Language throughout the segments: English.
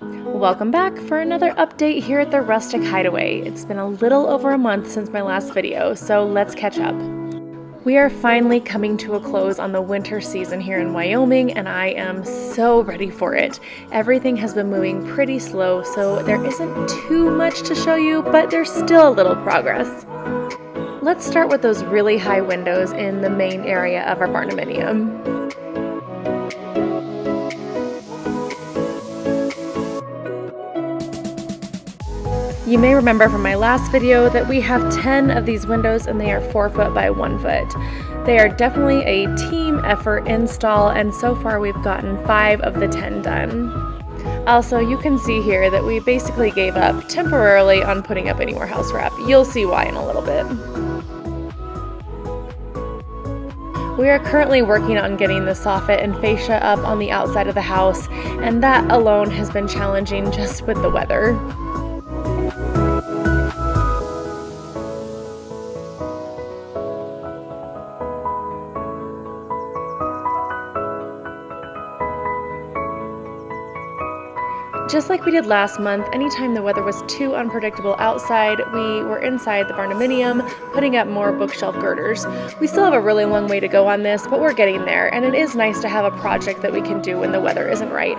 Welcome back for another update here at the Rustic Hideaway. It's been a little over a month since my last video, so let's catch up. We are finally coming to a close on the winter season here in Wyoming, and I am so ready for it. Everything has been moving pretty slow, so there isn't too much to show you, but there's still a little progress. Let's start with those really high windows in the main area of our barndominium. You may remember from my last video that we have 10 of these windows and they are 4 foot by 1 foot. They are definitely a team effort install, and so far we've gotten 5 of the 10 done. Also, you can see here that we basically gave up temporarily on putting up any more house wrap. You'll see why in a little bit. We are currently working on getting the soffit and fascia up on the outside of the house, and that alone has been challenging just with the weather. Just like we did last month, anytime the weather was too unpredictable outside, we were inside the barndominium putting up more bookshelf girders. We still have a really long way to go on this, but we're getting there, and it is nice to have a project that we can do when the weather isn't right.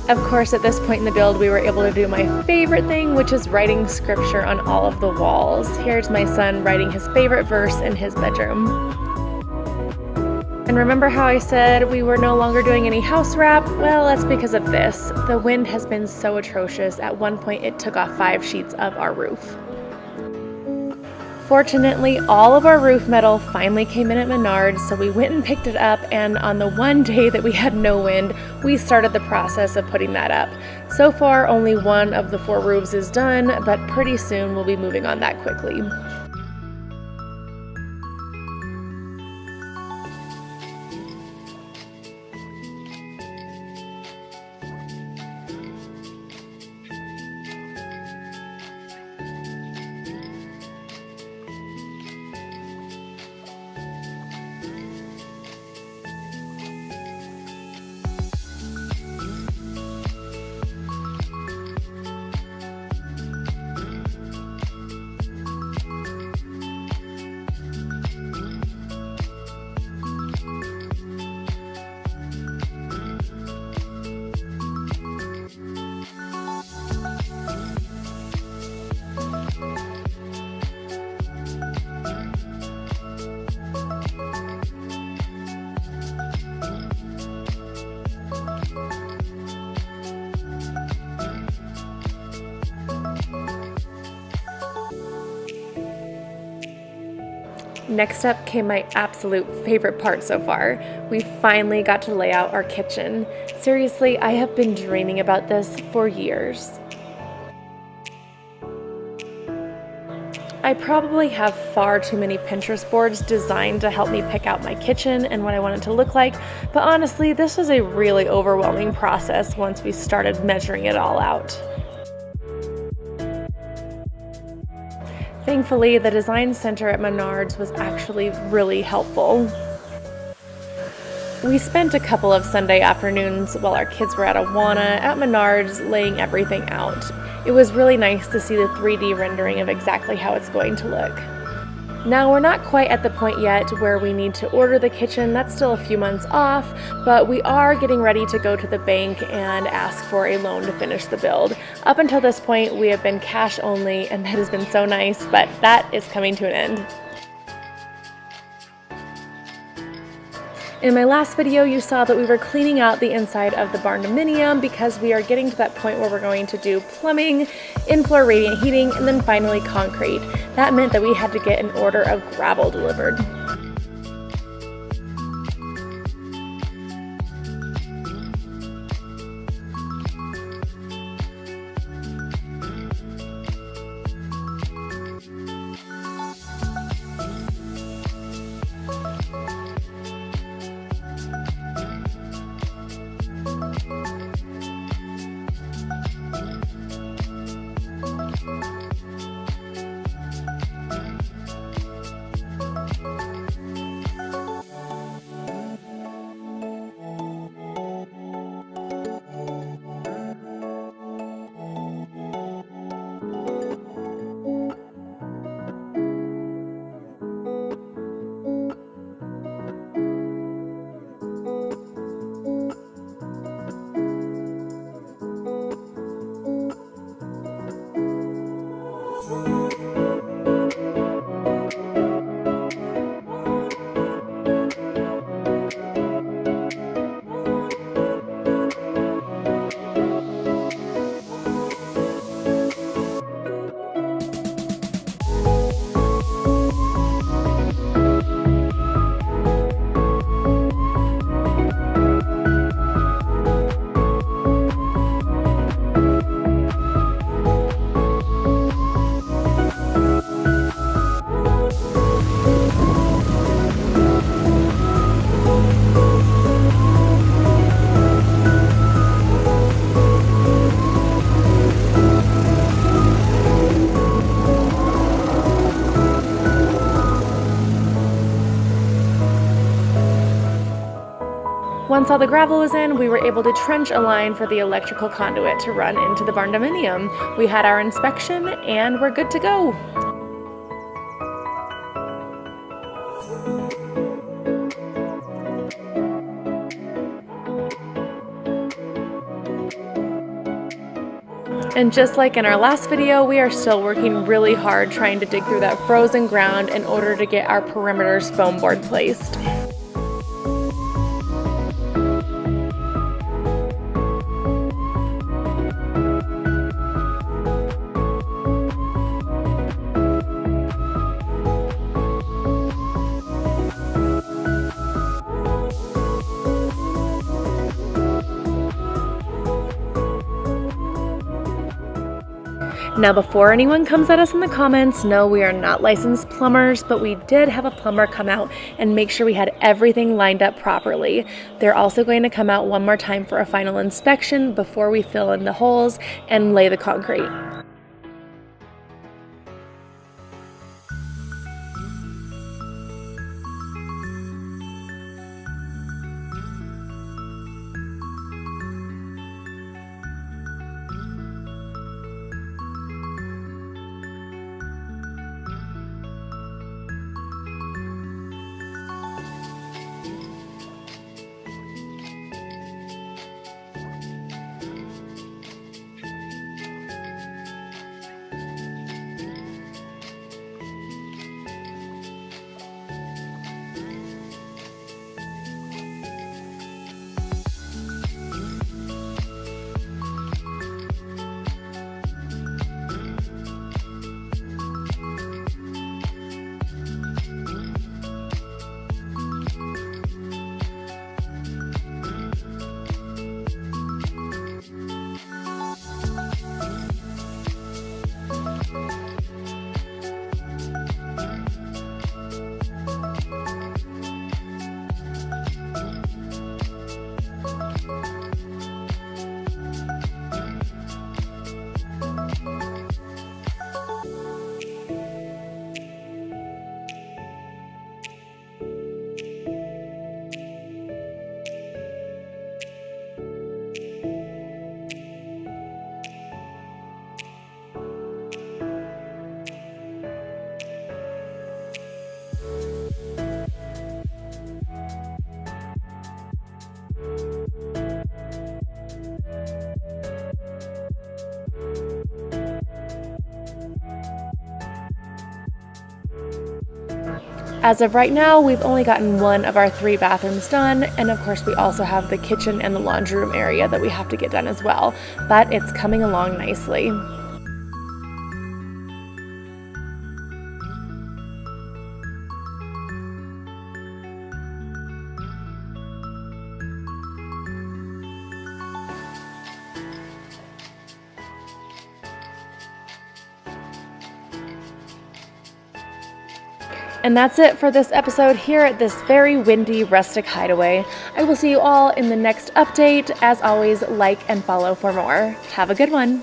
Of course, at this point in the build, we were able to do my favorite thing, which is writing scripture on all of the walls. Here's my son writing his favorite verse in his bedroom. And remember how I said we were no longer doing any house wrap? Well, that's because of this. The wind has been so atrocious. At one point, it took off 5 sheets of our roof. Fortunately, all of our roof metal finally came in at Menards, so we went and picked it up, and on the one day that we had no wind, we started the process of putting that up. So far, only 1 of the 4 roofs is done, but pretty soon we'll be moving on that quickly. Next up came my absolute favorite part so far. We finally got to lay out our kitchen. Seriously, I have been dreaming about this for years. I probably have far too many Pinterest boards designed to help me pick out my kitchen and what I want it to look like, but honestly, this was a really overwhelming process once we started measuring it all out. Thankfully, the design center at Menards was actually really helpful. We spent a couple of Sunday afternoons while our kids were at Awana at Menards laying everything out. It was really nice to see the 3D rendering of exactly how it's going to look. Now, we're not quite at the point yet where we need to order the kitchen. That's still a few months off, but we are getting ready to go to the bank and ask for a loan to finish the build. Up until this point, we have been cash only, and that has been so nice, but that is coming to an end. In my last video, you saw that we were cleaning out the inside of the barndominium because we are getting to that point where we're going to do plumbing, in-floor radiant heating, and then finally concrete. That meant that we had to get an order of gravel delivered. Once all the gravel was in, we were able to trench a line for the electrical conduit to run into the barndominium. We had our inspection and we're good to go. And just like in our last video, we are still working really hard trying to dig through that frozen ground in order to get our perimeters foam board placed. Now, before anyone comes at us in the comments, no, we are not licensed plumbers, but we did have a plumber come out and make sure we had everything lined up properly. They're also going to come out one more time for a final inspection before we fill in the holes and lay the concrete. As of right now, we've only gotten one of our 3 bathrooms done, and of course we also have the kitchen and the laundry room area that we have to get done as well, but it's coming along nicely. And that's it for this episode here at this very windy rustic hideaway. I will see you all in the next update. As always, like and follow for more. Have a good one.